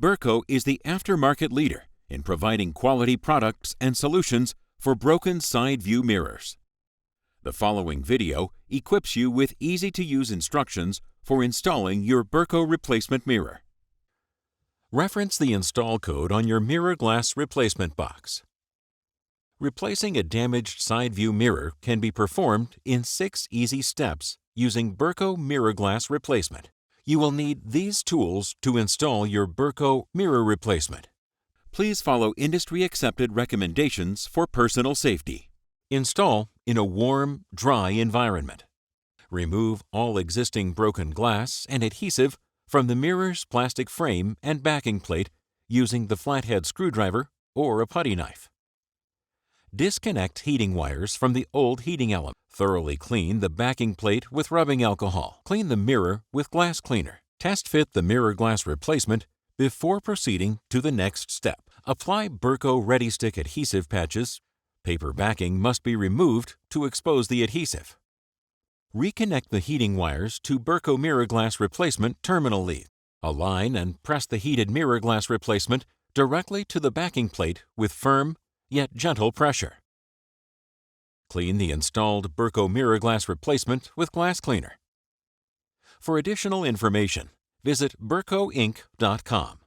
Burco is the aftermarket leader in providing quality products and solutions for broken side view mirrors. The following video equips you with easy-to-use instructions for installing your Burco replacement mirror. Reference the install code on your mirror glass replacement box. Replacing a damaged side view mirror can be performed in 6 easy steps using Burco mirror glass replacement. You will need these tools to install your Burco mirror replacement. Please follow industry-accepted recommendations for personal safety. Install in a warm, dry environment. Remove all existing broken glass and adhesive from the mirror's plastic frame and backing plate using the flathead screwdriver or a putty knife. Disconnect heating wires from the old heating element. Thoroughly clean the backing plate with rubbing alcohol. Clean the mirror with glass cleaner. Test fit the mirror glass replacement before proceeding to the next step. Apply Burco Redi Stick adhesive patches. Paper backing must be removed to expose the adhesive. Reconnect the heating wires to Burco mirror glass replacement terminal lead. Align and press the heated mirror glass replacement directly to the backing plate with firm yet gentle pressure. Clean the installed Burco mirror glass replacement with glass cleaner. For additional information, visit burcoinc.com.